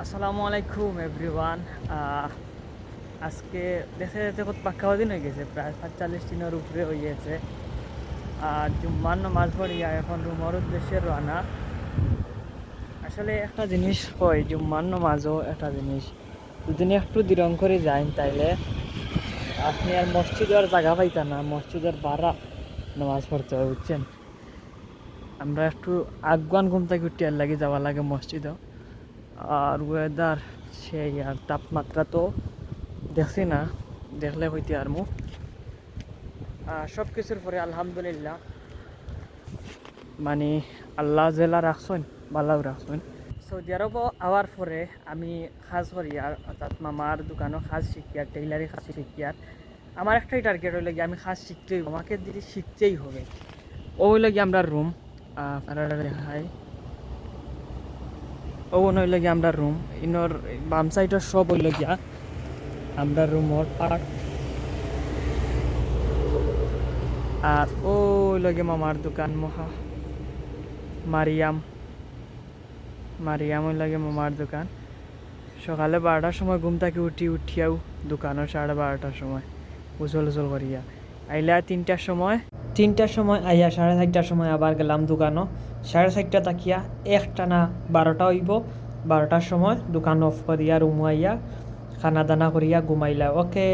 আসসালামু আলাইকুম এভরিওয়ান। আজকে দেখে যেতে কত পাক্কা দিন হয়ে গেছে, প্রায় ৪৫ দিনের উপরে হয়ে গেছে। আর জুম্মার নামাজ পড়িয়া এখন রুমের উদ্দেশ্যে রানা। আসলে একটা জিনিস হয়, জুম্মার নামাজও একটা জিনিস, যদি একটু দিরং করে যান তাইলে আপনি আর মসজিদের জায়গা পাইতা না, মসজিদের বারা নামাজ পড়তে হয়, বুঝছেন। আমরা একটু আগুয়ান ঘুম থেকে উঠিয়ার লাগে যাওয়া লাগে মসজিদও। আর ওয়েদার সেই, আর তাপমাত্রা তো দেখছি না, দেখলে হইতে আর মু সব কিছুর পরে আলহামদুলিল্লাহ, মানে আল্লাহ জেলা রাখছেন, বালাও রাখছেন। সৌদি আরব আওয়ার পরে আমি কাজ করি, আর অর্থাৎ মামার দোকানও কাজ শিখি, আর টেইলারি কাজ শিখি। আর আমার একটাই টার্গেট হইলে গিয়ে আমি কাজ শিখতেই, আমাকে দিদি শিখতেই হবে। ও হইলে গিয়ে আমরা রুম দেখাই, ও হইলে গিয়ে আমরা রুম ইনর বাম সাইডের সব হইলে গিয়া আমরা রুমর পার্ট। আর ওই লগে মামার দোকান মারিয়াম মারিয়াম ওই লাগে মামার দোকান। সকালে 12টার সময় ঘুম থেকে উঠিয়াও দোকানও 12:30টার সময় উজল উজল করিয়া আইলা। 3টার সময় আইয়া 4:30টার সময় আবার গেলাম দোকানও। 4:30টা তাকিয়া একটানা 12টা হইব। 12টার সময় দোকান অফ করিয়া রুম আইয়া খানা দানা করিয়া ঘুমাইলা। ওকে।